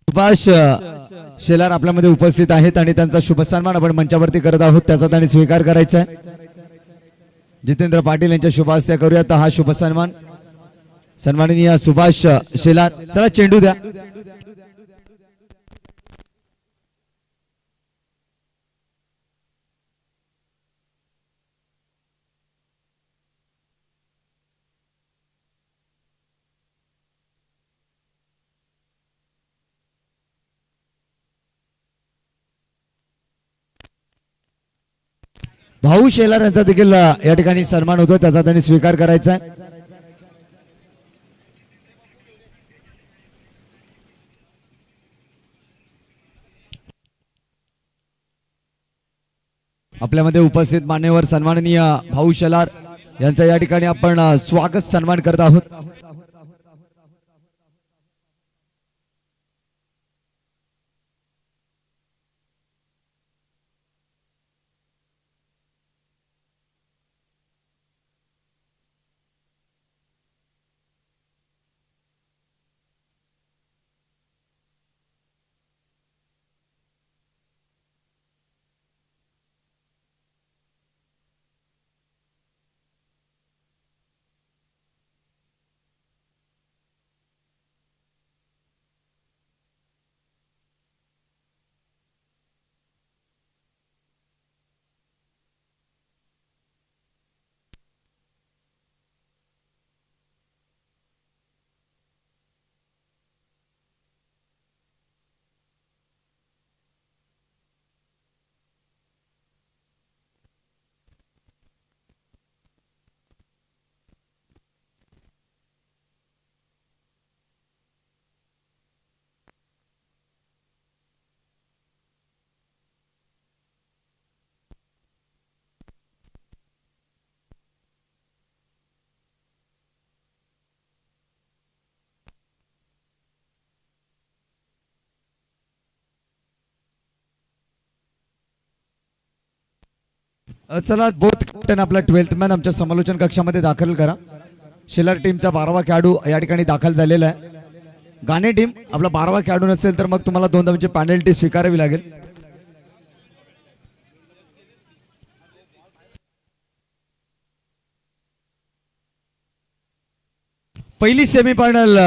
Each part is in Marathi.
सुभाष शेलार आपल्यामध्ये उपस्थित आहेत आणि त्यांचा शुभ सन्मान आपण मंचावरती करत आहोत, त्याचा त्यांनी स्वीकार करायचा आहे। जितेंद्र पाटील यांच्या शुभ हस्ते करूयात हा शुभ सन्मान। सन्माननीय सुभाष शेलार, चला चेंडू द्या। भाऊ शेलार यांचा देखील या ठिकाणी सन्मान होतो, त्याचा त्यांनी स्वीकार करायचा आहे। आपल्यामध्ये उपस्थित मान्यवर सन्माननीय भाऊ शेलार यांचा या ठिकाणी आपण स्वागत सन्मान करत आहोत। चला बोथ कॅप्टन आपला 12th मॅन आमच्या समालोचन कक्षामध्ये दाखल करा। शेलार टीमचा 12वा खेळाडू या ठिकाणी दाखल झालेला आहे। गाणे टीम आपला 12वा खेळाडू नसेल तर मग तुम्हाला 2 धावांची पेनल्टी स्वीकारावी लागेल। पहिली सेमीफायनल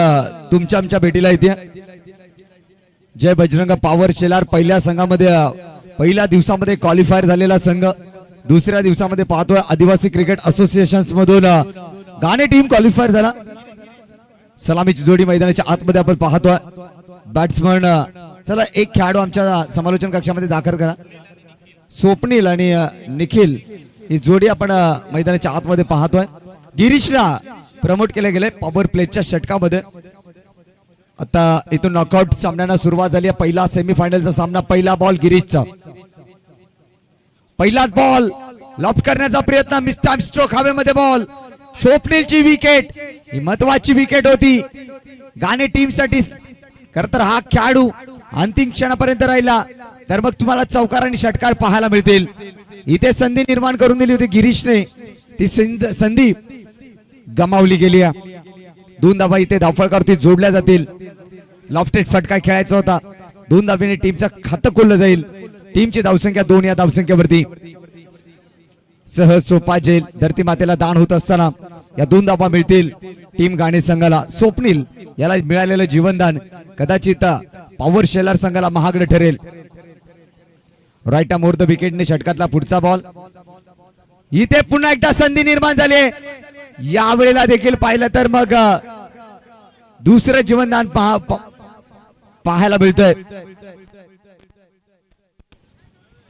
तुमच्या आमच्या भेटीला येते। जय बजरंग पॉवर शेलार पहिल्या संघामध्ये पहिल्या दिवसामध्ये क्वालिफायर झालेला संघ, दुसऱ्या दिवसामध्ये पाहतोय आदिवासी क्रिकेट असोसिएशन मधून गाणे टीम क्वालिफायर झाला। सलामीची जोडी मैदानाच्या आतमध्ये आपण पाहतोय। बॅट्समन चला एक खेळाडू आमच्या समालोचन कक्षामध्ये दाखल करा। स्वप्नील आणि निखिल ही जोडी आपण मैदानाच्या आतमध्ये पाहतोय। गिरीशला प्रमोट केले गेले पॉवर प्लेच्या षटकामध्ये। आता इथून नॉकआउट सामन्यांना सुरुवात झाली आहे। पहिला सेमीफायनलचा सामना, पहिला बॉल गिरीशचा, पहिलाच बॉल लॉफ्ट करण्याचा प्रयत्न, मिस टाइम स्ट्रोक हवेमध्ये बॉल। स्वप्नीलची विकेट ही महत्वाची विकेट होती गाणे टीम साठी। खरं तर हा खेळाडू अंतिम क्षणापर्यंत राहिला तर मग तुम्हाला चौकार आणि षटकार पाहायला मिळतील। इथे संधी निर्माण करून दिली होती गिरीशने, ती संधी गमावली गेली। 2 धावा इथे धावफलकावरती जोडल्या जातील। लॉफ्टेड फटका खेळायचा होता, 2 धावेने टीमचं खातं खोललं जाईल। टीमची धावसंख्या 2 या धावसंख्येवरती। सहज सोपा जेल धरती मातेला दान होत असताना या 2 धावा मिळतील टीम गाणे संघाला। स्वप्नील याला मिळालेलं जीवनदान कदाचित पॉवर शेलार संघाला महागडं ठरेल। राईट आर्म ओव्हर द विकेटने षटकातला पुढचा बॉल। इथे पुन्हा एकदा संधी निर्माण झाली। यावेळेला देखील पाहिलं तर मग दुसरं जीवनदान पाहायला मिळतंय।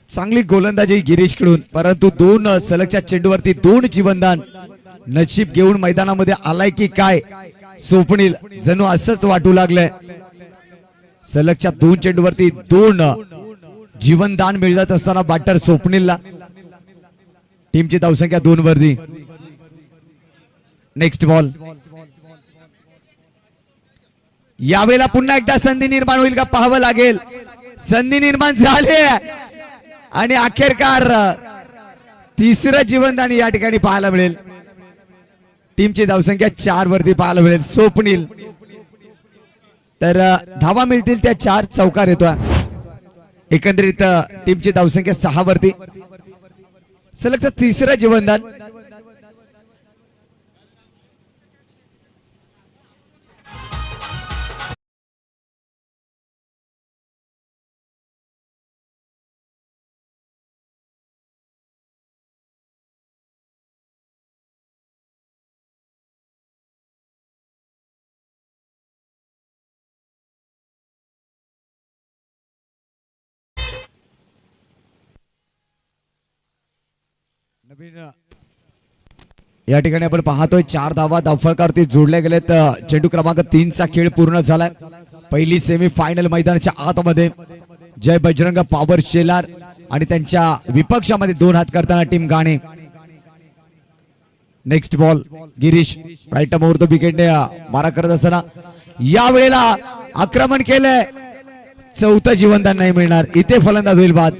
चांगली गोलंदाजी गिरीश कडून, परंतु 2 सलगच्या चेंडूवरती 2 जीवनदान नशीब घेऊन मैदानामध्ये आलाय की काय स्वप्नील, जणू असंच वाटू लागलंय। सलगच्या 2 चेंडूवरती 2 जीवनदान मिळत असताना बॅटर स्वप्नीलला. टीमची धावसंख्या 2 वरती. Next ball. यावेळेला पुन्हा एकदा संधी निर्माण होईल का पाहावं लागेल. संधी निर्माण झाली आणि अखेरकार तिसरं जीवनदान या ठिकाणी पाहायला मिळेल. टीमची धावसंख्या 4 वरती पाहायला मिळेल. स्वप्नील तर धावा मिळतील त्या 4 चौकार येतो. एकंदरीत टीमची धावसंख्या 6 वरती. सलगचं तिसरं जीवनदान. नवीन या ठिकाणी आपण पाहतोय 4 धावा धावफलकावरती जोडले गेलेत. चेंडू क्रमांक 3 चा खेळ पूर्ण झालाय. पहिली सेमी फायनल मैदानाच्या आतमध्ये जय बजरंग पॉवर शेलार आणि त्यांच्या विपक्षामध्ये 2 हात करताना टीम गाणे. Next ball. गिरीश राईट मुहूर्त विकेटने मारा करत असताना या वेळेला आक्रमण केलंय. 4थं जीवनदान नाही मिळणार. इथे फलंदाज होईल बाद.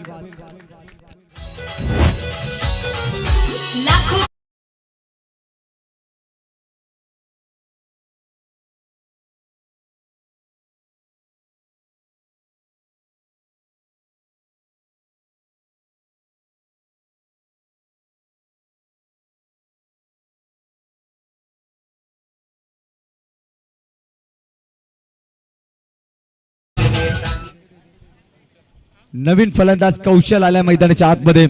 नवीन फलंदाज कौशल आल्या मैदानाच्या आतमध्ये.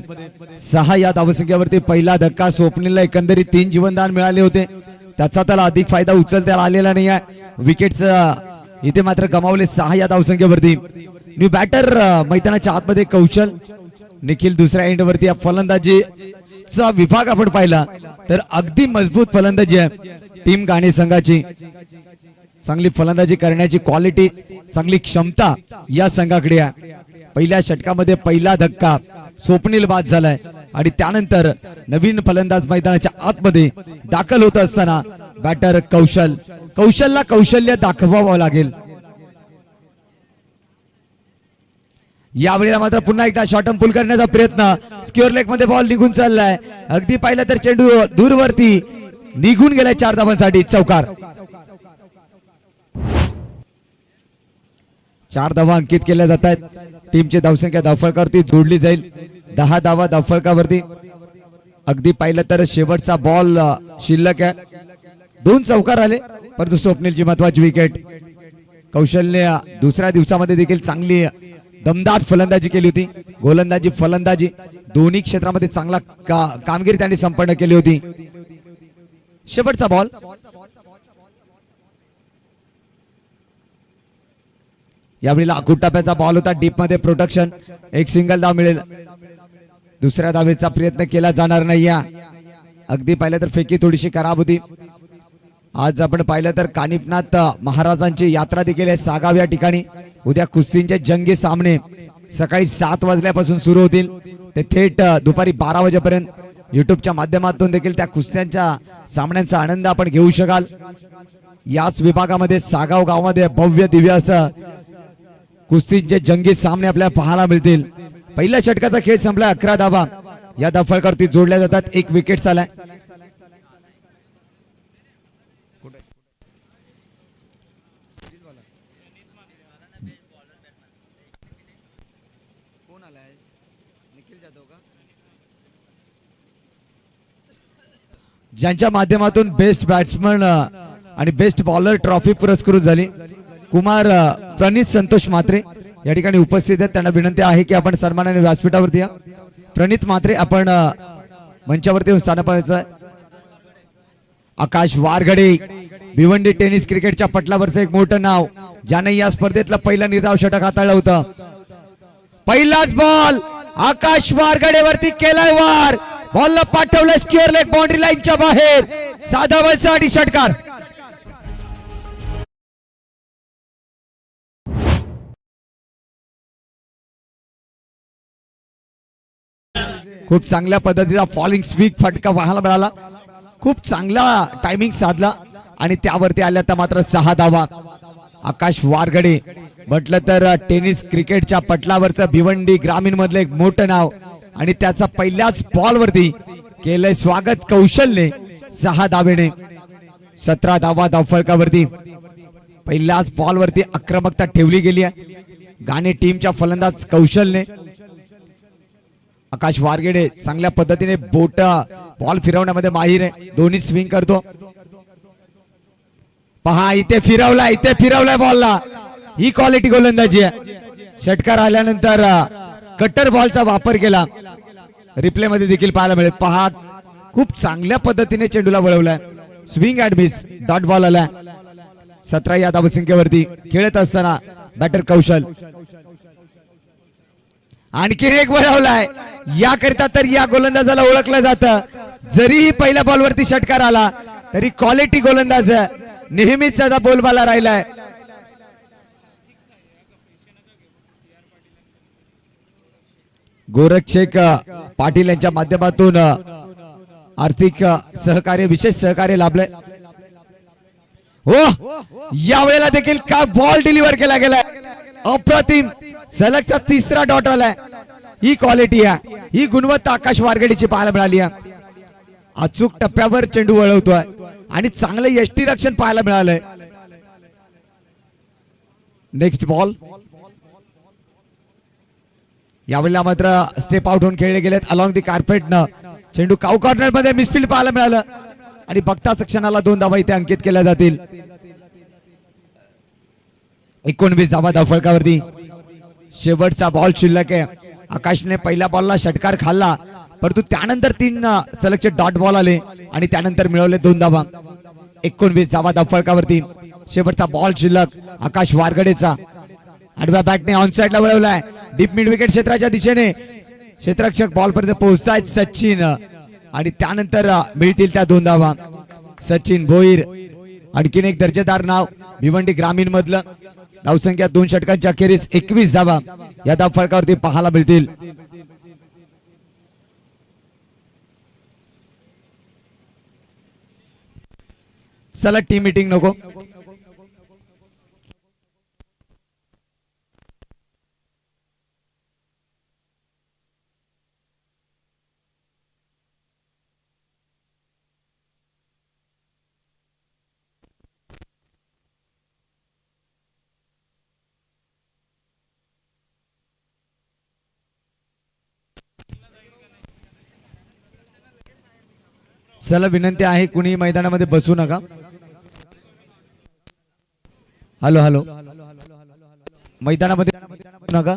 6 या धावसंख्येवरती पहिला धक्का. स्वप्नीलला एकंदरीत 3 जीवनदान मिळाले होते. त्याचा त्याला अधिक फायदा उचलता आलेला नाही आहे. विकेटचं इथे मात्र गमावले 6 या धावसंख्येवरती. न्यू बॅटर मैदानाच्या आतमध्ये कौशल. निखिल दुसऱ्या एंड वरती. फलंदाजीचा विभाग आपण पाहिला तर अगदी मजबूत फलंदाजी आहे टीम गाणे संघाची. चांगली फलंदाजी करण्याची क्वालिटी, चांगली क्षमता या संघाकडे आहे. पहिल्या षटकामध्ये पहिला धक्का. स्वप्नील बाद झालाय आणि त्यानंतर नवीन फलंदाज मैदानाच्या आतमध्ये दाखल होत असताना बॅटर कौशल. कौशलला कौशल्य दाखवावं लागेल. यावेळेला मात्र पुन्हा एकदा शॉर्टम पुल करण्याचा प्रयत्न. स्क्वेअर लेग मध्ये बॉल निघून चाललाय. अगदी पाहिलं तर चेंडू दूरवरती निघून गेलाय 4 धावांसाठी. चौकार. 4 धावा अंकित केल्या जात आहेत. टीमची धावसंख्या धावफलकावरती जोडली जाईल. 10 धावा धावफलकावरती. अगदी पाहिलं तर शेवटचा बॉल शिल्लक आहे. 2 चौकार आले परंतु स्वप्नीलची महत्वाची विकेट. कौशलने दुसऱ्या दिवसामध्ये देखील चांगली दमदार फलंदाजी केली होती. गोलंदाजी फलंदाजी दोन्ही क्षेत्रामध्ये चांगला कामगिरी त्यांनी संपन्न केली होती. शेवटचा बॉल. यावेळी आखूड टप्प्याचा बॉल होता. डीप मध्ये प्रोटेक्शन. एक सिंगल धाव मिळेल. दुसऱ्या धावेचा प्रयत्न केला जाणार नाही. अगदी पाहिलं तर फेकी थोडीशी खराब होती. आज आपण पाहिलं तर कानिपनाथ महाराजांची यात्रा देखील आहे सागाव या ठिकाणी. उद्या कुस्तींचे जंगी सामने सकाळी 7 वाजल्यापासून सुरू होतील. ते थेट दुपारी 12 वाजेपर्यंत युट्यूबच्या माध्यमातून देखील त्या कुस्त्यांच्या सामन्यांचा आनंद आपण घेऊ शकाल. याच विभागामध्ये सागाव गावामध्ये भव्य दिव्य असं कुस्तीचे जंगी सामने आपल्याला पाहायला मिळतील. पहिल्या षटकाचा खेळ संपला. 11 धावा या धावफलकावरती जोडल्या जातात. 1 विकेट झालाय. ज्यांच्या माध्यमातून बेस्ट बॅट्समन आणि बेस्ट बॉलर ट्रॉफी पुरस्कृत झाली कुमार प्रणित संतोष म्हात्रे या ठिकाणी उपस्थित आहेत. त्यांना विनंती आहे की आपण सन्मानाने व्यासपीठावरती या. प्रणित म्हात्रे आपण मंचावरती येऊन स्थान पाहायचं. आकाश वारगडे भिवंडी टेनिस क्रिकेटच्या पटलावरचं एक मोठं नाव ज्याने या स्पर्धेतलं पहिलं निर्धाव षटक हाताळलं होतं. पहिलाच बॉल आकाश वारगडेवरती केलाय वार. बॉलला पाठवलं स्क्वेअर लेग बाउंड्री लाईनच्या बाहेर. 6 धावांसाठी षटकार. खूप चांगल्या पद्धतीचा फॉलिंग स्वीप फटका पाहायला मिळाला. खूप चांगला टायमिंग साधला आणि त्यावरती आल्या तर मात्र 6 धावा. आकाश वारगडे म्हटलं तर टेनिस क्रिकेटच्या पटलावरचं भिवंडी ग्रामीण मधलं एक मोठं नाव आणि त्याचा पहिल्याच बॉल वरती केलंय स्वागत कौशलने 6 धावेने. 17 धावा धावफलकावरती पहिल्याच बॉल वरती आक्रमकता ठेवली गेली आहे गाणे टीमच्या फलंदाज कौशलने. आकाश वारगडे चांगल्या पद्धतीने बोट बॉल फिरवण्यामध्ये माहिर आहे. दोन्ही स्विंग करतो. पहा इथे फिरवलाय बॉलला. ही क्वालिटी गोलंदाजी आहे. षटकार आल्यानंतर कटर बॉलचा वापर केला. रिप्ले मध्ये देखील पाहायला मिळेल. पहा खूप चांगल्या पद्धतीने चेंडूला वळवलाय. Swing and miss dot ball आला. 17 या धावसंख्येवरती खेळत असताना बॅटर कौशल आणखी एक वळवलाय. याकरिता तर या गोलंदाजाला ओळखलं जातं. जरीही पहिल्या बॉलवरती षटकार आला तरी क्वालिटी गोलंदाज नेहमीच त्याचा बोलबाला राहिलाय. गोरख शेख पाटील यांच्या माध्यमातून आर्थिक सहकार्य विशेष सहकार्य लाभलंय. हो यावेळेला देखील का बॉल डिलिव्हर केला गेलाय. अप्रतिम सलगचा 3रा डॉट आलाय. ही क्वालिटी आहे. ही गुणवत्ता आकाश वारगडीची पाहायला मिळाली आहे. अचूक टप्प्यावर चेंडू वळवतोय आणि चांगलं यष्टीरक्षण पाहायला मिळालंय. Next ball. यावेळेला मात्र स्टेप आउट होऊन खेळले गेलेत अलॉंग दी कार्पेट न. चेंडू काऊ कॉर्नर मध्ये मिसफील्ड पाहायला मिळालं आणि बघताच क्षणाला 2 धावा इथे अंकित केल्या जातील. 19 धावा धावफलकावरती. शेवटचा बॉल शिल्लक आहे. आकाशने पहिल्या बॉलला षटकार खाल्ला परंतु त्यानंतर 3 सलगचे डॉट बॉल आले आणि त्यानंतर मिळवले 2 धावा. 19 धावा धावफलकावरती. शेवटचा बॉल शिल्लक आकाश वारगडेचा. आडव्या बॅटने ऑन साइडला वळवलाय. डीप मिड विकेट क्षेत्राच्या दिशेने क्षेत्ररक्षक बॉल पर्यंत पोहोचतायत सचिन आणि त्यानंतर मिळतील त्या 2 धावा. सचिन भोईर आणखीन एक दर्जेदार नाव भिवंडी ग्रामीण मधलं. धावसंख्या 2 षटकांच्या अखेरीस 21 धावा या धावफलकावरती पाहायला मिळतील. चला टीम मीटिंग नको. चला विनंती आहे कुणी मैदानामध्ये बसू नका. हॅलो मैदानामध्ये नका.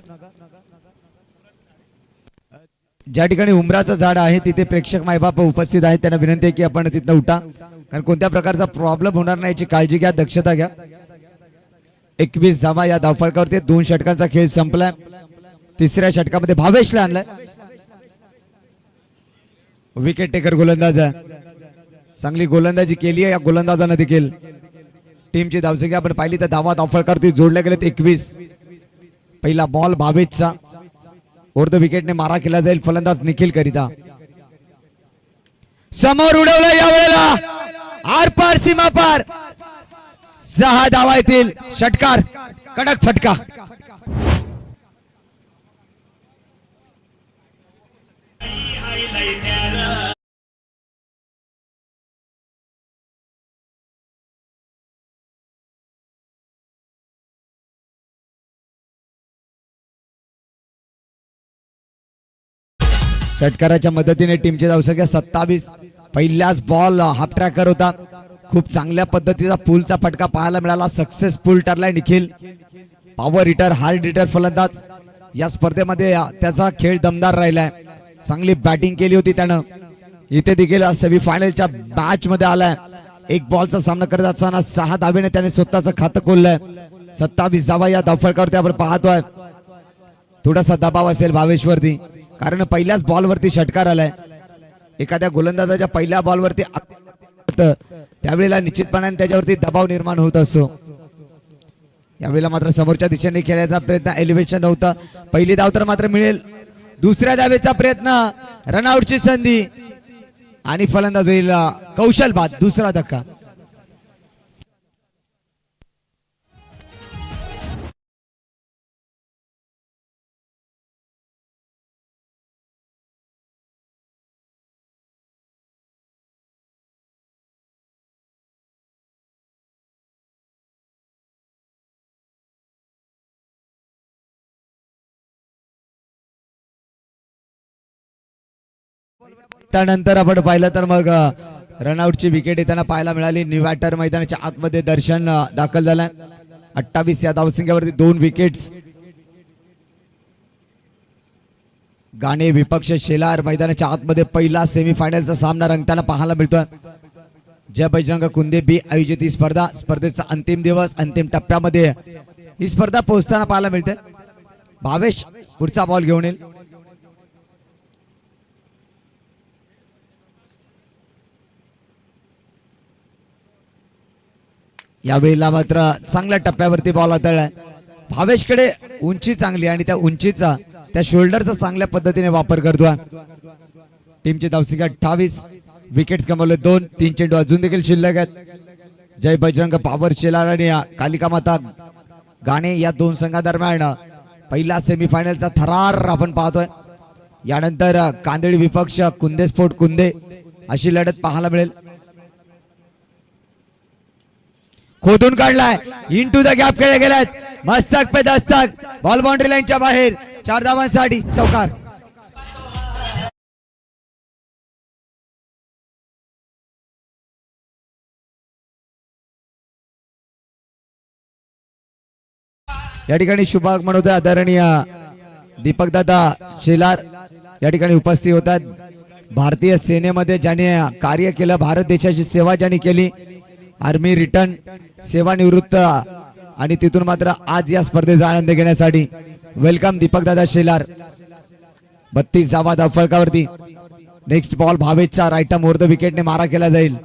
ज्या ठिकाणी उमराचं झाड आहे तिथे प्रेक्षक मायबाप उपस्थित आहेत. त्यांना विनंती आहे की आपण तिथं उठा कारण कोणत्या प्रकारचा प्रॉब्लेम होणार नाही याची काळजी घ्या. दक्षता घ्या. 21 धावा या धावफलकावरती. 2 षटकांचा खेळ संपलाय. 3ऱ्या षटकामध्ये भावेशला आणलाय. विकेट टेकर गोलंदाज आहे. चांगली गोलंदाजी केली आहे या गोलंदाजानं देखील. टीमची धावसंख्या आपण पाहिली तर धावा धावफलकावरती जोडल्या गेलेत 21. पहिला बॉल भावेशचा. ओव्हर द विकेटने मारा केला जाईल फलंदाज निखिल करिता. समोर उडवलं यावेळेला आरपार सीमा पार. 6 धावा येतील. षटकार कडक फटका. षटकाराच्या मदतीने टीमची धावसंख्या 27. पहिल्याच बॉल हाफ ट्रॅकर होता. खूप चांगल्या पद्धतीचा पुलचा फटका पाहायला मिळाला. सक्सेसफुल ठरलाय Nikhil. Power hitter hard hitter फलंदाज या स्पर्धेमध्ये त्याचा खेळ दमदार राहिलाय. चांगली बॅटिंग केली होती त्यानं. इथे देखील सेमीफायनलच्या मॅच मध्ये आलाय. 1 बॉलचा सामना करत असताना 6 धावेने त्याने स्वतःचं खातं खोललंय. 27 धावा या धावफलकावरती आपण पाहतोय. थोडासा दबाव असेल भावेशवरती कारण पहिल्याच बॉलवरती षटकार आलाय. एखाद्या गोलंदाजाच्या पहिल्या बॉलवरती त्यावेळेला निश्चितपणाने त्याच्यावरती दबाव निर्माण होत असतो. यावेळेला मात्र समोरच्या दिशेने खेळायचा प्रयत्न. एलिव्हेशन नव्हतं. पहिली धाव तर मात्र मिळेल दुसऱ्या धावेचा प्रयत्न, रनआउटची संधी आणि फलंदाज होईल कौशल बाद. दुसरा धक्का. त्यानंतर आपण पाहिलं तर मग रनआउटची विकेट येताना पाहायला मिळाली. न्यूवॅटर मैदानाच्या आतमध्ये दर्शन दाखल झालाय. 28 या धावसंख्येवरती 2 विकेट्स. गाणे विपक्ष शेलार मैदानाच्या आतमध्ये पहिला सेमीफायनलचा सामना रंगताना पाहायला मिळतोय. जय बजरंग कुंदे बी आयोजित ही स्पर्धेचा अंतिम दिवस, अंतिम टप्प्यामध्ये ही स्पर्धा पोहोचताना पाहायला मिळते. भावेश पुढचा बॉल घेऊन येईल. यावेळेला मात्र चांगल्या टप्प्यावरती बॉल हाताळलाय. भावेशकडे उंची चांगली आणि त्या उंचीचा, त्या शोल्डरचा चांगल्या पद्धतीने वापर करतोय. टीमची धावसंख्या 28, विकेट्स गमावले 2, 3 चेंडू अजून देखील शिल्लक आहेत. जय बजरंग पॉवर शेलार आणि कालिका माता गाणे या 2 संघादरम्यान पहिला सेमीफायनलचा थरार आपण पाहतोय. यानंतर कांदळी विपक्ष कुंदे स्पोर्ट कुंदे अशी लढत पाहायला मिळेल. खोदून काढलाय, इन टू द गॅप खेळले गेलाय. मस्तक पे दस्तक, बॉल बाउंड्री लाईनच्या बाहेर. 4 धावांसाठी चौकार. या ठिकाणी शुभागमन होतं आदरणीय दीपक दादा शेलार या ठिकाणी उपस्थित होतात. भारतीय सेनेमध्ये ज्याने कार्य केलं, भारत देशाची सेवा ज्यांनी केली, आर्मी रिटर्न सेवानिवृत्त, आणि तिथून मात्र आज या स्पर्धेचा आनंद घेण्यासाठी वेलकम दीपक दादा शेलार. 32 धावा धावफलकावरती. नेक्स्ट बॉल भावेशचा राईट आर्म ओव्हर द विकेटने मारा केला जाईल.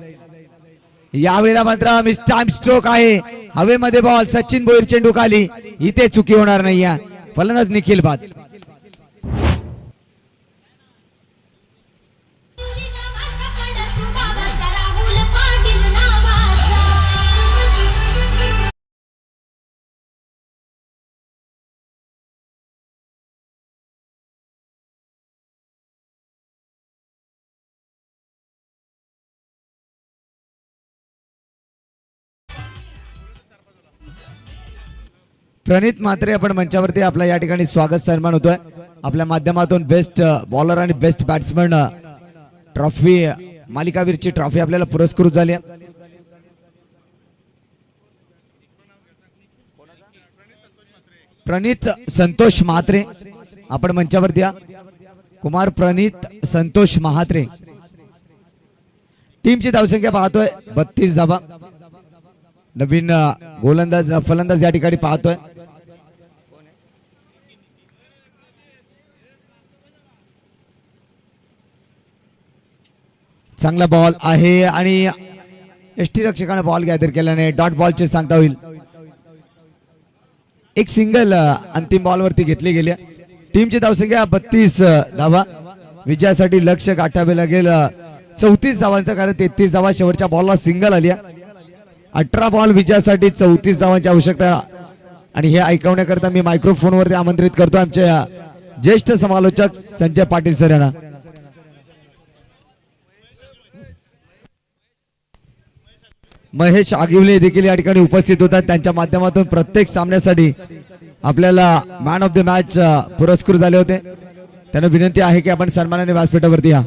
यावेळेला मात्र मिस टाइम स्ट्रोक आहे. हवेमध्ये बॉल, सचिन भोईर चेंडू खाली. इथे चुकी होणार नाही. फलंदाज निखिल बाद. प्रणित म्हात्रे आपण मंचावरती आपला या ठिकाणी स्वागत सन्मान होतोय. आपल्या माध्यमातून बेस्ट बॉलर आणि बेस्ट बॅट्समन ट्रॉफी, मालिकावीरची ट्रॉफी आपल्याला पुरस्कृत झाली. प्रणित संतोष म्हात्रे आपण मंचावरती या. कुमार प्रणित संतोष म्हात्रे. टीमची धावसंख्या पाहतोय 32 धावा. नवीन गोलंदाज फलंदाज या ठिकाणी पाहतोय. चांगला बॉल आहे आणि एसटी रक्षकाने बॉल गॅदर केल्याने डॉट बॉलचे सांगता होईल. एक सिंगल अंतिम बॉल वरती घेतली गेली. टीमची धावसंख्या 32 धावा. विजयासाठी लक्ष गाठावे लागेल 34 धावांचं, कारण 33 धावा शेवटच्या बॉलला सिंगल आली. 18 बॉल विजयासाठी 34 धावांची आवश्यकता. आणि हे ऐकवण्याकरता मी मायक्रोफोन वरती आमंत्रित करतो आमच्या ज्येष्ठ समालोचक संजय पाटील सर यांना. महेश आगिवले देखील या ठिकाणी उपस्थित होतात. त्यांच्या माध्यमातून प्रत्येक सामन्यासाठी आपल्याला मॅन ऑफ द मॅच पुरस्कृत झाले होते. त्यांना विनंती आहे की आपण सन्मानाने व्यासपीठावरती या.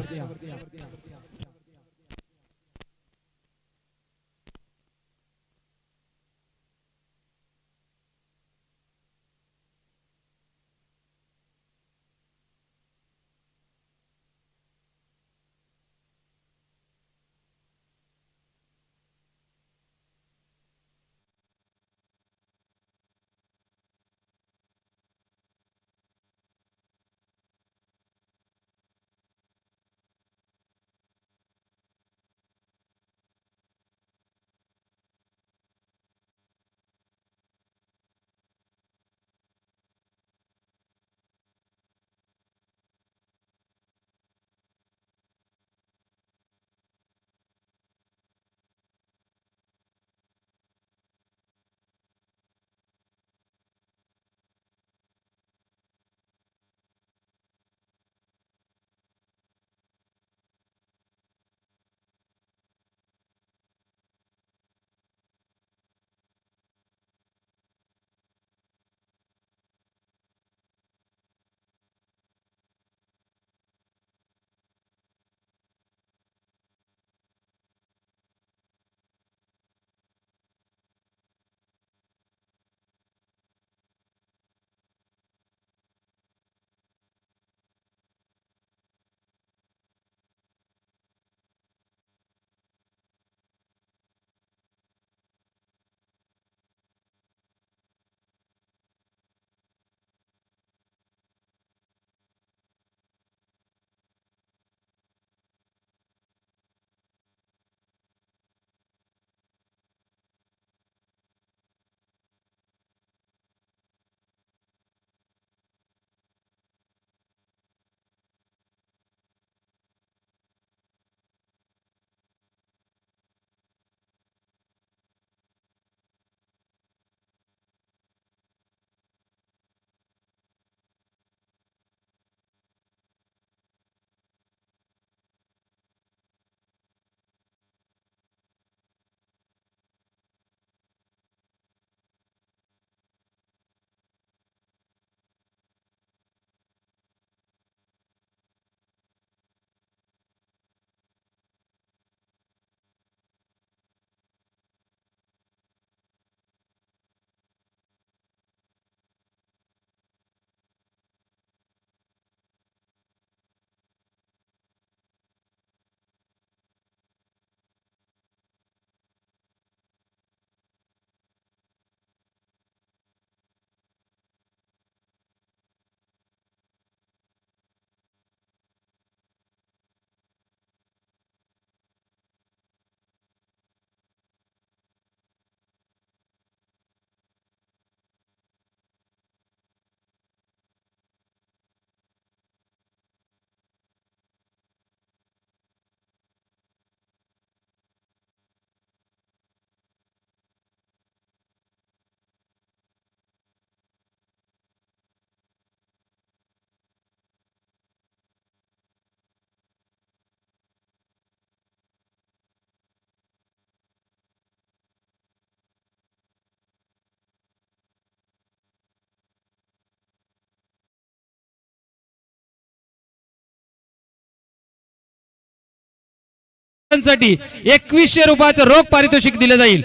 सेकंदसाठी 2100 रुपयाचं रोख पारितोषिक दिलं जाईल.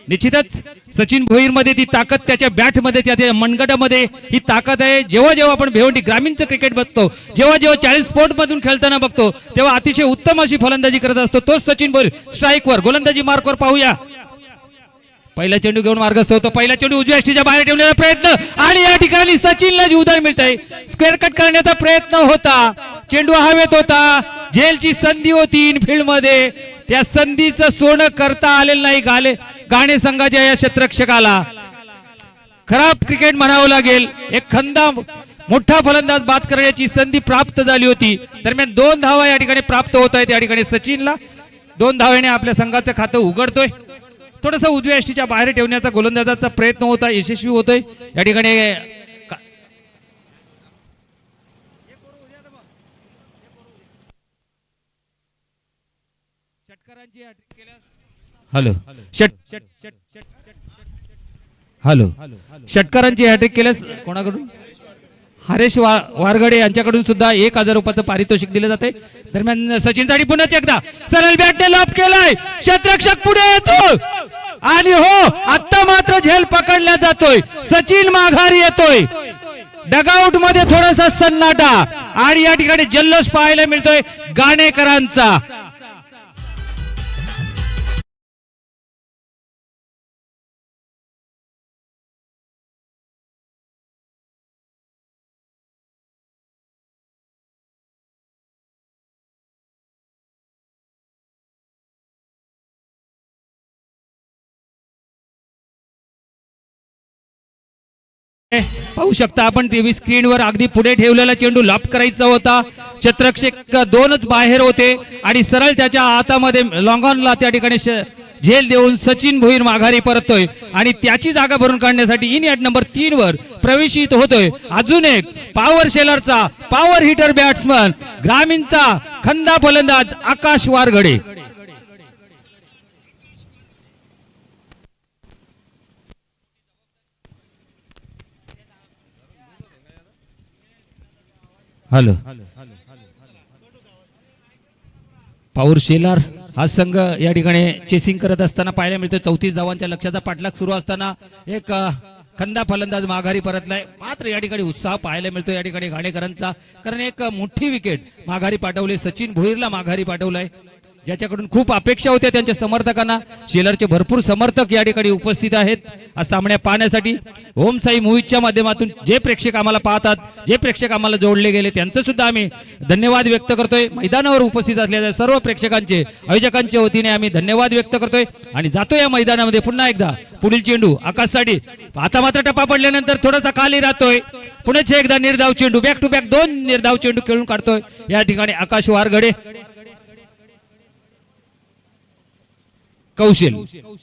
निश्चितच सचिन भोईर मध्ये ती ताकद, त्याच्या बॅट मध्ये, त्याच्या मनगटामध्ये ही ताकद आहे. जेव्हा जेव्हा आपण भिवंडी ग्रामीणचं क्रिकेट बघतो, जेव्हा जेव्हा 40 स्पोर्ट मधून खेळताना बघतो, तेव्हा अतिशय उत्तम अशी फलंदाजी करत असतो तोच सचिन भोईर. स्ट्राईकवर गोलंदाजी मार्कवर पाहूया. पहिला चेंडू घेऊन मार्गस्थ होतो. पहिला चेंडू उजव्या यष्टीच्या बाहेर ठेवण्याचा प्रयत्न आणि या ठिकाणी सचिनला जीवदान मिळतंय. स्क्वेअर कट करण्याचा प्रयत्न होता, चेंडू हवेत होता, झेलची संधी होती इनफिल्ड मध्ये, त्या संधीचं सोनं करता आलेलं नाही गाणे संघाच्या या क्षेत्ररक्षकाला. खराब क्रिकेट म्हणावं लागेल. एक खंदा मोठा फलंदाज बाद करण्याची संधी प्राप्त झाली होती. दरम्यान 2 धावा या ठिकाणी प्राप्त होत आहेत. या ठिकाणी सचिनला 2 धावेने आपल्या संघाचं खातं उघडतोय. थोडंसं उजव्या यष्टीच्या बाहेर ठेवण्याचा गोलंदाजाचा प्रयत्न होता, यशस्वी होतोय. या ठिकाणी हॅलो हॅलो षटकारांची हॅट्रिक केल्यास कोणाकडून? हरेश वारगडे यांच्याकडून सुद्धा 1000 रुपयाचं पारितोषिक दिले जाते. दरम्यान सचिनसाठी पुन्हा एकदा सरळ बॅटने लॉब केलाय, क्षेत्ररक्षक पुढे येतो आणि हो आता मात्र झेल पकडला जातोय. सचिन माघारी येतोय. डगआउट मध्ये थोडासा सन्नाटा आणि या ठिकाणी जल्लोष पाहायला मिळतोय गाणेकरांचा. पाहू शकता आपण टीव्ही स्क्रीनवर अगदी पुढे ठेवलेला चेंडू लॉप करायचा होता. क्षेत्ररक्षक 2च बाहेर होते आणि सरळ त्याच्या हातामध्ये लॉंगॉनला त्या ठिकाणी झेल देऊन सचिन भोईर माघारी परततोय आणि त्याची जागा भरून काढण्यासाठी इन ॲट नंबर 3 वर प्रवेशित होतोय अजून एक पॉवर शेलरचा पॉवर हिटर बॅट्समन ग्रामीणचा खंदा फलंदाज आकाश वारगडे. हॅलो पॉवर शेलर हा संघ या ठिकाणी चेसिंग करत असताना पाहायला मिळतो. 34 धावांच्या लक्ष्याचा पाठलाग सुरू असताना एक खंदा फलंदाज माघारी परतलाय. मात्र या ठिकाणी उत्साह पाहायला मिळतो या ठिकाणी घाणेकरांचा, कारण एक मोठी विकेट माघारी पाठवली. सचिन भोईरला माघारी पाठवलाय, ज्याच्याकडून खूप अपेक्षा होत्या त्यांच्या समर्थकांना. शेलरचे भरपूर समर्थक या ठिकाणी उपस्थित आहेत हा सामना पाहण्यासाठी. ओम साई मूवीजच्या माध्यमातून जे प्रेक्षक आम्हाला पाहतात, जे प्रेक्षक आम्हाला जोडले गेले, त्यांचं सुद्धा आम्ही धन्यवाद व्यक्त करतोय. मैदानावर उपस्थित असलेल्या सर्व प्रेक्षकांचे, आयोजकांच्या वतीने आम्ही धन्यवाद व्यक्त करतोय आणि जातो या मैदानामध्ये पुन्हा एकदा. पुढील चेंडू आकाशसाठी, आता मात्र टप्पा पडल्यानंतर थोडासा खाली राहतोय. पुढेच एकदा निर्धाव चेंडू, बॅक टू बॅक 2 निर्धाव चेंडू खेळून काढतोय या ठिकाणी आकाश वारगडे. कौशल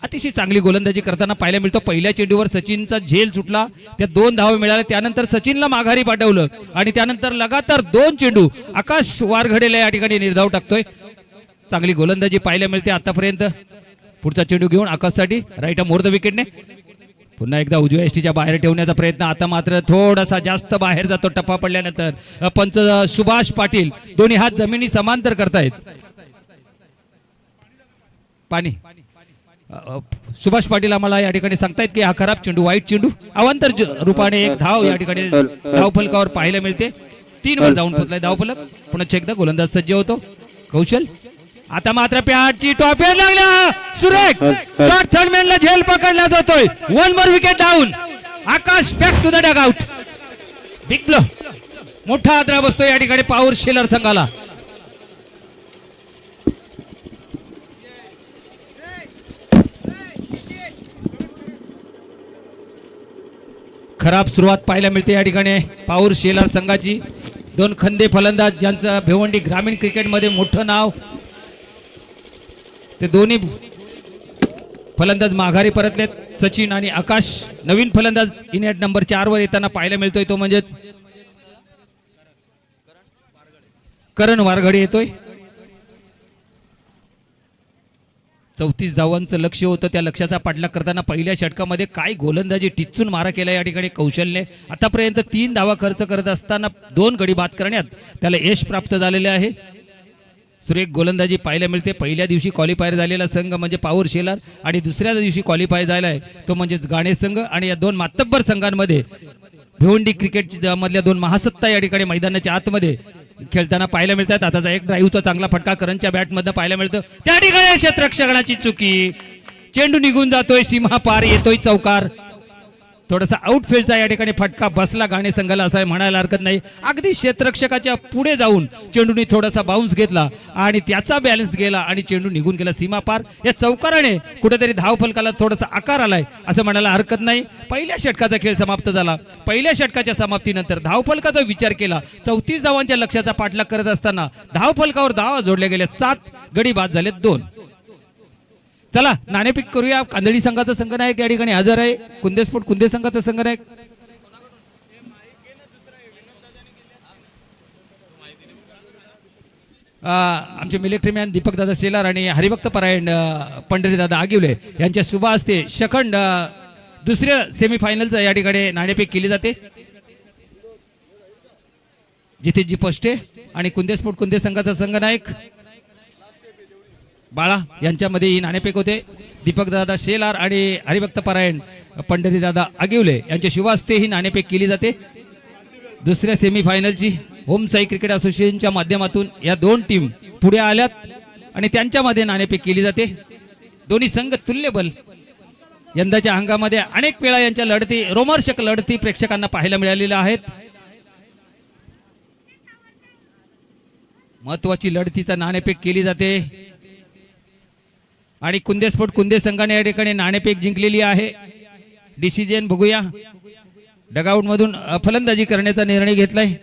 अतिशय चांगली गोलंदाजी करताना पाहायला मिळतो. पहिल्या चेंडूवर सचिनचा झेल सुटला, त्या 2 धावा मिळाल्या. त्यानंतर सचिनला माघारी पाठवलं आणि त्यानंतर लगातार 2 चेंडू आकाश वारगडेला या ठिकाणी निर्धाव टाकतोय. चांगली गोलंदाजी पाहायला मिळते आतापर्यंत. पुढचा चेंडू घेऊन आकाशसाठी राईट मोर द विकेटने पुन्हा एकदा उजव्या यष्टीच्या बाहेर ठेवण्याचा प्रयत्न. आता मात्र थोडासा जास्त बाहेर जातो टप्पा पडल्यानंतर. पंच सुभाष पाटील दोन्ही हात जमिनी समांतर करतायत. पाणी सुभाष पाटील आम्हाला या ठिकाणी सांगतायत की हा खराब चेंडू, वाईट चेंडू. अवांतर रूपाने एक धाव या ठिकाणी धाव फलकावर पाहायला मिळते. 3 वर जाऊन पोहोचलाय धाव फलक. पुन्हा एकदा गोलंदाज सज्ज होतो कौशल. आता मात्र पॅटची टॉप लागला, सुरेख शॉट थर्डमॅनला झेल पकडला जातोय. 1 more wicket down. Akash back to the dugout. Big blow, मोठा आदरा बसतो या ठिकाणी पॉवर शेलर संघाला. खराब सुरुवात पाहायला मिळते या ठिकाणी पॉवर शेलर संघाची. 2 खंदे फलंदाज ज्यांचं भिवंडी ग्रामीण क्रिकेटमध्ये मोठं नाव, ते दोन्ही फलंदाज माघारी परतलेत. सचिन आणि आकाश. नवीन फलंदाज इन ॲट नंबर 4 वर येताना पाहायला मिळतोय, तो म्हणजेच करण वारगडे येतोय. 34 धावांचं लक्ष्य होतं, त्या लक्ष्याचा पाठलाग करताना पहिल्या षटकामध्ये काय गोलंदाजी टिचून मारा केला या ठिकाणी कौशलने. आतापर्यंत 3 धावा खर्च करत असताना 2 गडी बाद करण्यात त्याला यश प्राप्त झालेले आहे. सुरेख गोलंदाजी पाहायला मिळते. पहिल्या दिवशी क्वालिफायर झालेला संघ म्हणजे पॉवर शेलर आणि दुसऱ्या दिवशी क्वालिफाय झालाय तो म्हणजेच गाणे संघ. आणि या दोन मातब्बर संघांमध्ये भिवंडी क्रिकेट मधल्या दोन महासत्ता या ठिकाणी मैदानाच्या आतमध्ये खेळताना पाहायला मिळतात. आताचा एक ड्राईव्हचा चांगला फटका करंजच्या बॅटमधनं पाहायला मिळतो. त्या ठिकाणी क्षेत्ररक्षकाची चुकी, चेंडू निघून जातोय, सीमा पार, येतोय चौकार. थोडासा आउटफील्डचा या ठिकाणी फटका बसला गाणे संघाला असं म्हणायला हरकत नाही. अगदी क्षेत्ररक्षकाच्या पुढे जाऊन चेंडूने थोडासा बाउन्स घेतला आणि त्याचा बॅलन्स गेला आणि चेंडू निघून गेला सीमा पार. या चौकाराने कुठेतरी धावफलकाला थोडासा आकार आलाय असं म्हणायला हरकत नाही. पहिल्या षटकाचा खेळ समाप्त झाला. पहिल्या षटकाच्या समाप्तीनंतर धावफलकाचा विचार केला. 34 धावांच्या लक्ष्याचा पाठलाग करत असताना धावफलकावर धावा जोडल्या गेल्या. 7 गडी बाद झाले 2. चला नाणेफेक करूया. कांदळी संघाचा संघनायक या ठिकाणी हजर आहे. कुंदेस्फोट कुंदे संघाचा संघनायक आमचे मिलिटरी मॅन दीपक दादा शेलार आणि हरिभक्त परायण पंढरी दादा आगिवले यांच्या शुभ हस्ते शखंड दुसऱ्या सेमीफायनलचं या ठिकाणी नाणेफेक केली जाते. जितेशजी पोस्टे आणि कुंदेस्फोट कुंदे संघाचा संघनायक बाळा यांच्यामध्ये ही नाणेफेक होते. दीपक दादा शेलार आणि हरिभक्त परायण पंढरी दादा आगिवले यांच्या शुभ हस्ते ही नाणेफेक केली जाते. दुसऱ्या सेमीफायनलची होम साई क्रिकेट असोसिएशनच्या माध्यमातून या दोन टीम पुढे आल्यात आणि त्यांच्यामध्ये नाणेफेक केली जाते. दोन्ही संघ तुल्यबल. यंदाच्या हंगामध्ये अनेक वेळा यांच्या लढती, रोमहर्षक लढती प्रेक्षकांना पाहायला मिळालेल्या आहेत. महत्वाची लढतीचा नाणेफेक केली जाते आणि कुंदेस्फोट कुंदे संघाने या ठिकाणी नाणेफेक जिंकलेली आहे. डिसिजन बघूया. डगआउट मधून फलंदाजी करण्याचा निर्णय घेतलाय.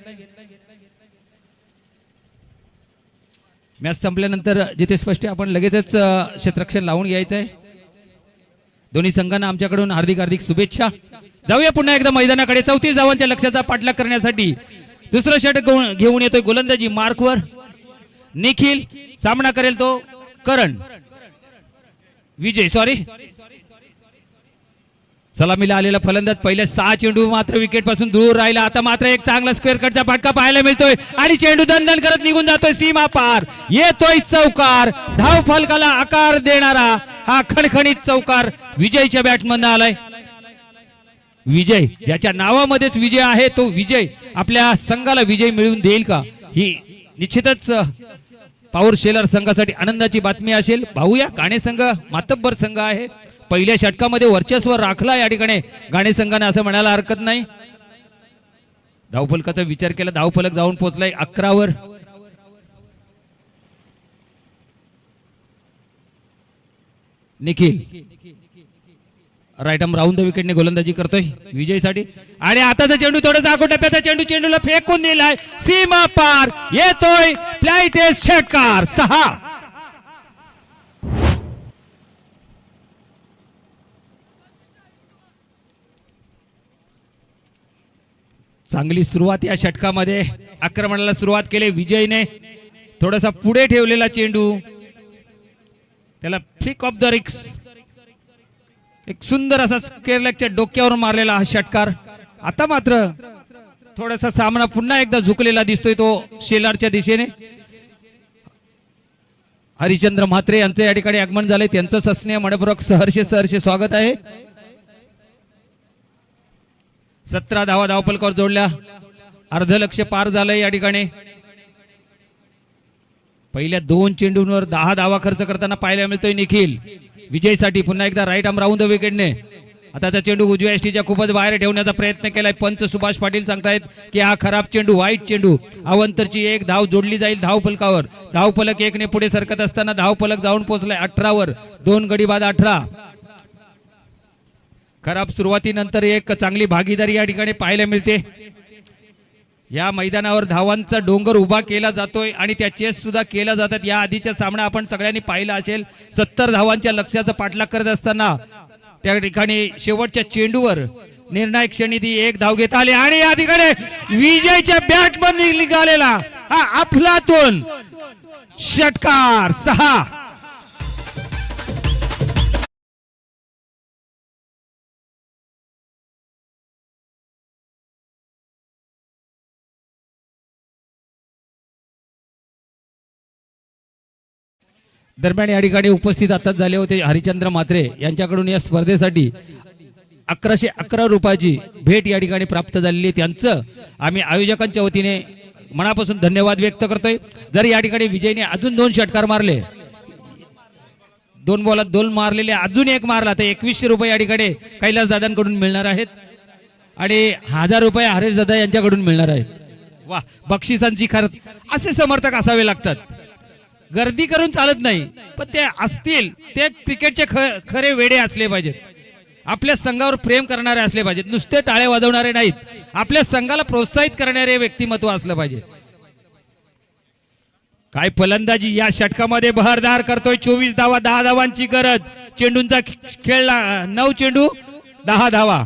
मॅच संपल्यानंतर जिथे स्पष्ट आपण लगेचच क्षेत्ररक्षण लावून घ्यायचं आहे. दोन्ही संघांना आमच्याकडून हार्दिक हार्दिक शुभेच्छा. जाऊया पुन्हा एकदा मैदानाकडे. 34 धावांच्या लक्ष्याचा पाठलाग करण्यासाठी दुसरं षटक घेऊन येतोय. गोलंदाजी मार्कवर निखिल. सामना करेल तो करण विजय सलामीला आलेला फलंदाज. पहिल्या 6 चेंडू मात्र विकेट पासून दूर राहिला. आता मात्र एक चांगला स्क्वेअर कटचा फटका पाहायला मिळतोय आणि चेंडू दणदण करत निघून जातोय सीमा पार. येतोय चौकार. धाव फलकाला आकार देणारा हा खणखणीत चौकार विजयच्या बॅटमधून आलाय. विजय ज्याच्या नावामध्येच विजय आहे तो विजय आपल्या संघाला विजय मिळवून देईल का, ही निश्चितच पॉवर शेलर संघासाठी आनंदाची बातमी असेल. पाहूया. गाणे संघ मातब्बर संघ आहे. पहिल्या षटकामध्ये वर्चस्व राखला या ठिकाणी गाणे संघाने असं म्हणायला हरकत नाही. धावफलकाचा विचार केला. धावफलक जाऊन पोहोचलाय 11 वर. Nikhil right arm round the विकेटने गोलंदाजी करतोय विजयसाठी. आणि आताचा चेंडू थोडासा आगोटप्प्याचा चेंडू चेंडूला फेकून दिलाय. सीमा पार. येतोय फ्लाय टेस्ट षटकार. 6. चांगली सुरुवात या षटकामध्ये. आक्रमणाला सुरुवात केली विजयने. थोडासा पुढे ठेवलेला चेंडू, त्याला फ्लिक ऑफ द रिक्स, एक सुंदर असा स्क्वेअर लेगच्या डोक्यावर मारलेला हा षटकार. आता मात्र थोडासा सामना पुन्हा एकदा झुकलेला दिसतोय तो शेलारच्या दिशेने. हरिचंद्र म्हात्रे यांचे या ठिकाणी आगमन झाले. त्यांचं सस्नेह मनपूर्वक सहर्ष स्वागत आहे. 17 धावा धावफलकावर जोडल्या. अर्ध लक्ष पार झालंय या ठिकाणी. पहिल्या 2 चेंडूंवर 10 धावा खर्च करताना पाहायला मिळतोय निखिल. विजयसाठी पुन्हा एकदा राईट आर्म राऊंड द विकेटने आताचा चेंडू उजव्या एसटीच्या खूपच बाहेर ठेवण्याचा प्रयत्न केलाय. पंच सुभाष पाटील सांगतायत की हा खराब चेंडू, वाईट चेंडू. अवंतरची 1 धाव जोडली जाईल धावफलकावर. धावफलक 1 ने पुढे सरकत असताना धावफलक जाऊन पोहोचलाय 18 वर. 2 गडी बाद 18. खराब सुरुवातीनंतर एक चांगली भागीदारी या ठिकाणी पाहायला मिळते. या मैदानावर धावांचा डोंगर उभा केला जातोय आणि त्या चेस सुद्धा केल्या जातात. या आधीचा सामना आपण सगळ्यांनी पाहिला असेल. 70 धावांच्या लक्ष्याचा पाठलाग करत असताना त्या ठिकाणी शेवटच्या चेंडूवर निर्णायक क्षणी ती 1 धाव घेता आली आणि या ठिकाणी विजयच्या बॅटमध्ये निघालेला हा अफलातून षटकार. 6. दरम्यान या ठिकाणी उपस्थित आताच झाले होते हरिचंद्र म्हात्रे यांच्याकडून या स्पर्धेसाठी 1111 रुपयाची भेट या ठिकाणी प्राप्त झालेली आहे. त्यांचं आम्ही आयोजकांच्या वतीने मनापासून धन्यवाद व्यक्त करतोय. जर या ठिकाणी विजयने अजून 2 षटकार मारले, 2 बॉलात 2 मारलेले, अजून 1 मारला तर 2100 रुपये या ठिकाणी कैलास दादांकडून मिळणार आहेत आणि 1000 रुपये हरेश दादा यांच्याकडून मिळणार आहेत. वा, बक्षिसांची खरं असे समर्थक असावे लागतात. गर्दी करून चालत नाही, पण ते असतील ते क्रिकेटचे खरे वेडे असले पाहिजेत. आपल्या संघावर प्रेम करणारे असले पाहिजेत, नुसते टाळे वाजवणारे नाहीत. आपल्या संघाला प्रोत्साहित करणारे व्यक्तिमत्व असलं पाहिजे. काय फलंदाजी या षटकामध्ये बहारदार करतोय. 24 धावा, 10 धावांची गरज. चेंडूंचा खेळ 9 चेंडू 10 धावा.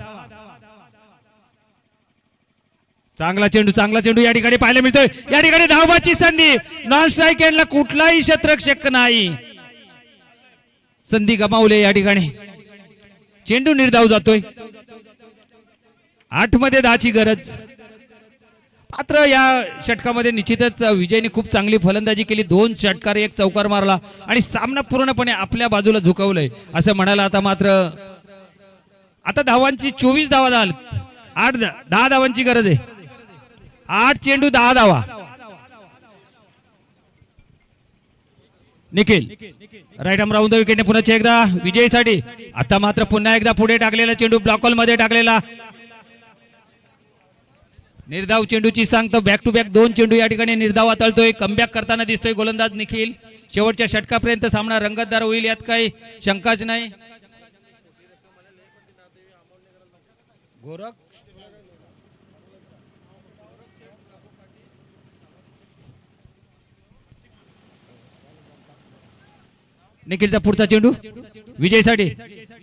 चांगला चेंडू या ठिकाणी पाहायला मिळतोय. या ठिकाणी धावाची संधी, नॉन स्ट्राईक एंडला कुठलाही क्षेत्ररक्षक नाही. संधी गमावले या ठिकाणी. चेंडू निर्धाव जातोय. 8 मध्ये 10 ची गरज. मात्र या षटकामध्ये निश्चितच विजयने खूप चांगली फलंदाजी केली. 2 षटकार 1 चौकार मारला आणि सामना पूर्णपणे आपल्या बाजूला झुकवलंय असं म्हणाला. आता धावांची 24 धावा झाल्या. 10 धावांची गरज आहे. 8 चेंडू 10 धावा. Nikhil right arm round the विकेटने पुन्हा एकदा विजयसाठी. आता मात्र पुन्हा एकदा पुढे टाकलेला चेंडू ब्लॉकॉल मध्ये टाकलेला. निर्धाव चेंडूची सांगतो. बॅक टू बॅक 2 चेंडू या ठिकाणी निर्धाव हाताळतोय. कमबॅक करताना दिसतोय गोलंदाज निखिल. शेवटच्या षटकापर्यंत सामना रंगतदार होईल यात काही शंकाच नाही. गोरख निखिलचा पुढचा चेंडू विजयसाठी.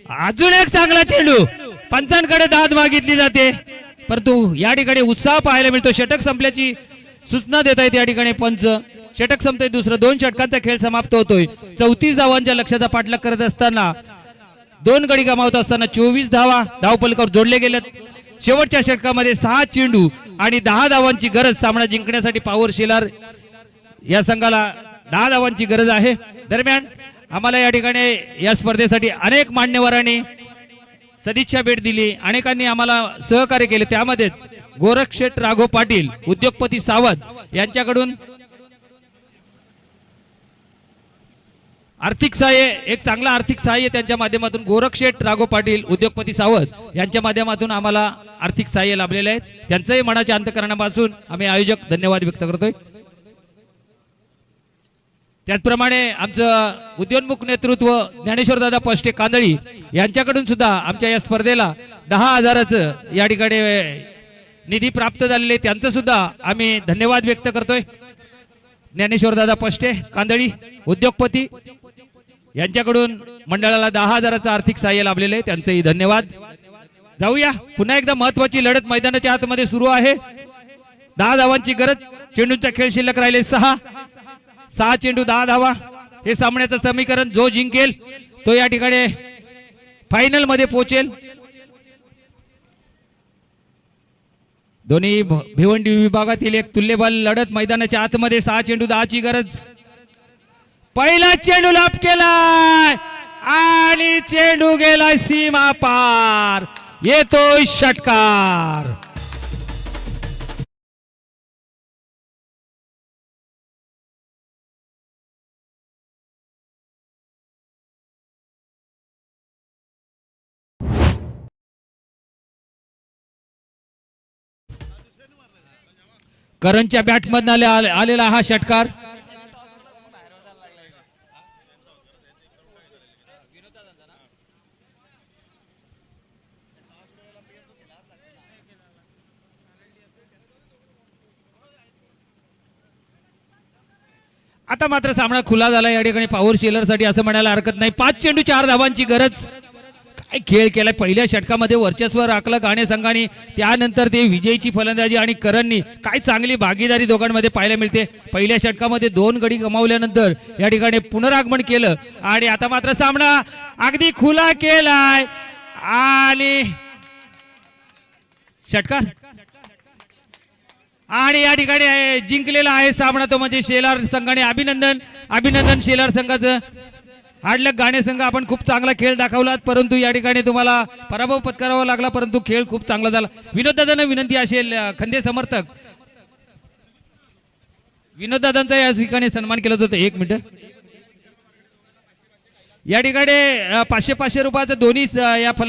अजून एक चांगला चेंडू. पंचांकडे दाद मागितली जाते, परंतु या ठिकाणी उत्साह पाहायला मिळतो. षटक संपल्याची सूचना देत आहेत या ठिकाणी पंच. षटक संपतोय. दुसरं 2 षटकांचा खेळ समाप्त होतोय. 34 धावांच्या लक्ष्याचा पाठलाग करत असताना 2 गडी गमावत असताना 24 धावा धावफलकावर जोडले गेलेत. शेवटच्या षटकामध्ये 6 चेंडू आणि 10 धावांची गरज. सामना जिंकण्यासाठी पॉवर शेलार या संघाला 10 धावांची गरज आहे. दरम्यान आम्हाला या ठिकाणी या स्पर्धेसाठी अनेक मान्यवरांनी सदिच्छा भेट दिली, अनेकांनी आम्हाला सहकार्य केले. त्यामध्येच गोरख शेठ राघव पाटील, उद्योगपती सावध यांच्याकडून आर्थिक सहाय्य, एक चांगला आर्थिक सहाय्य त्यांच्या माध्यमातून गोरख शेठ राघव पाटील उद्योगपती सावध यांच्या माध्यमातून आम्हाला आर्थिक सहाय्य लाभलेले आहेत. त्यांचंही मनाच्या अंतःकरणापासून आम्ही आयोजक धन्यवाद व्यक्त करतोय. त्याचप्रमाणे आमचं उद्योन्मुख नेतृत्व ज्ञानेश्वर दादा पष्टे कांदळी यांच्याकडून सुद्धा आमच्या या स्पर्धेला 10,000चं या ठिकाणी निधी प्राप्त झालेले, त्यांचं सुद्धा आम्ही धन्यवाद व्यक्त करतोय. ज्ञानेश्वर दादा पष्टे कांदळी उद्योगपती यांच्याकडून मंडळाला 10,000चं आर्थिक सहाय्य लाभलेलं आहे, त्यांचेही धन्यवाद. जाऊया पुन्हा एकदा महत्वाची लढत मैदानाच्या आतमध्ये सुरू आहे. 10 धावांची गरज. चेंडूंचा खेळ शिल्लक राहिले 6 चेंडू 10 धावा. हे सामन्याचं समीकरण जो जिंकेल तो या ठिकाणी फायनल मध्ये पोहोचेल. दोन्ही भिवंडी विभागातील एक तुल्यबल लढत मैदानाच्या आतमध्ये. 6 चेंडू 10 ची गरज. पहिला चेंडू लाभ केलाय आणि चेंडू गेलाय सीमा पार. येतोय षटकार. करणच्या बॅटमधून आलेला हा षटकार. आता मात्र सामना खुला झाला या ठिकाणी पॉवर शेलर साठी असं म्हणायला हरकत नाही. 5 चेंडू 4 धावांची गरज. काय खेळ केलाय. पहिल्या षटकामध्ये वर्चस्व राखलं गाणे संघाने, त्यानंतर ते विजयची फलंदाजी आणि करणनी काय चांगली भागीदारी दोघांमध्ये पाहायला मिळते. पहिल्या षटकामध्ये 2 गडी गमावल्यानंतर या ठिकाणी पुनरागमन केलं आणि आता मात्र सामना अगदी खुला केलाय आणि षटकार आणि या ठिकाणी जिंकलेला आहे सामना तो म्हणजे शेलार संघाने. अभिनंदन शेलार संघाचं. हाडलक गाणे संघ आपण खूप चांगला खेळ दाखवलात, परंतु या ठिकाणी तुम्हाला पराभव पत्करावा लागला, परंतु खेळ खूप चांगला झाला. विनोददादांना विनंती असेल, खंदे समर्थक विनोददादांचा या ठिकाणी सन्मान केला जातो. 1 मिनिट. या ठिकाणी 500 रुपयाचं दोन्ही या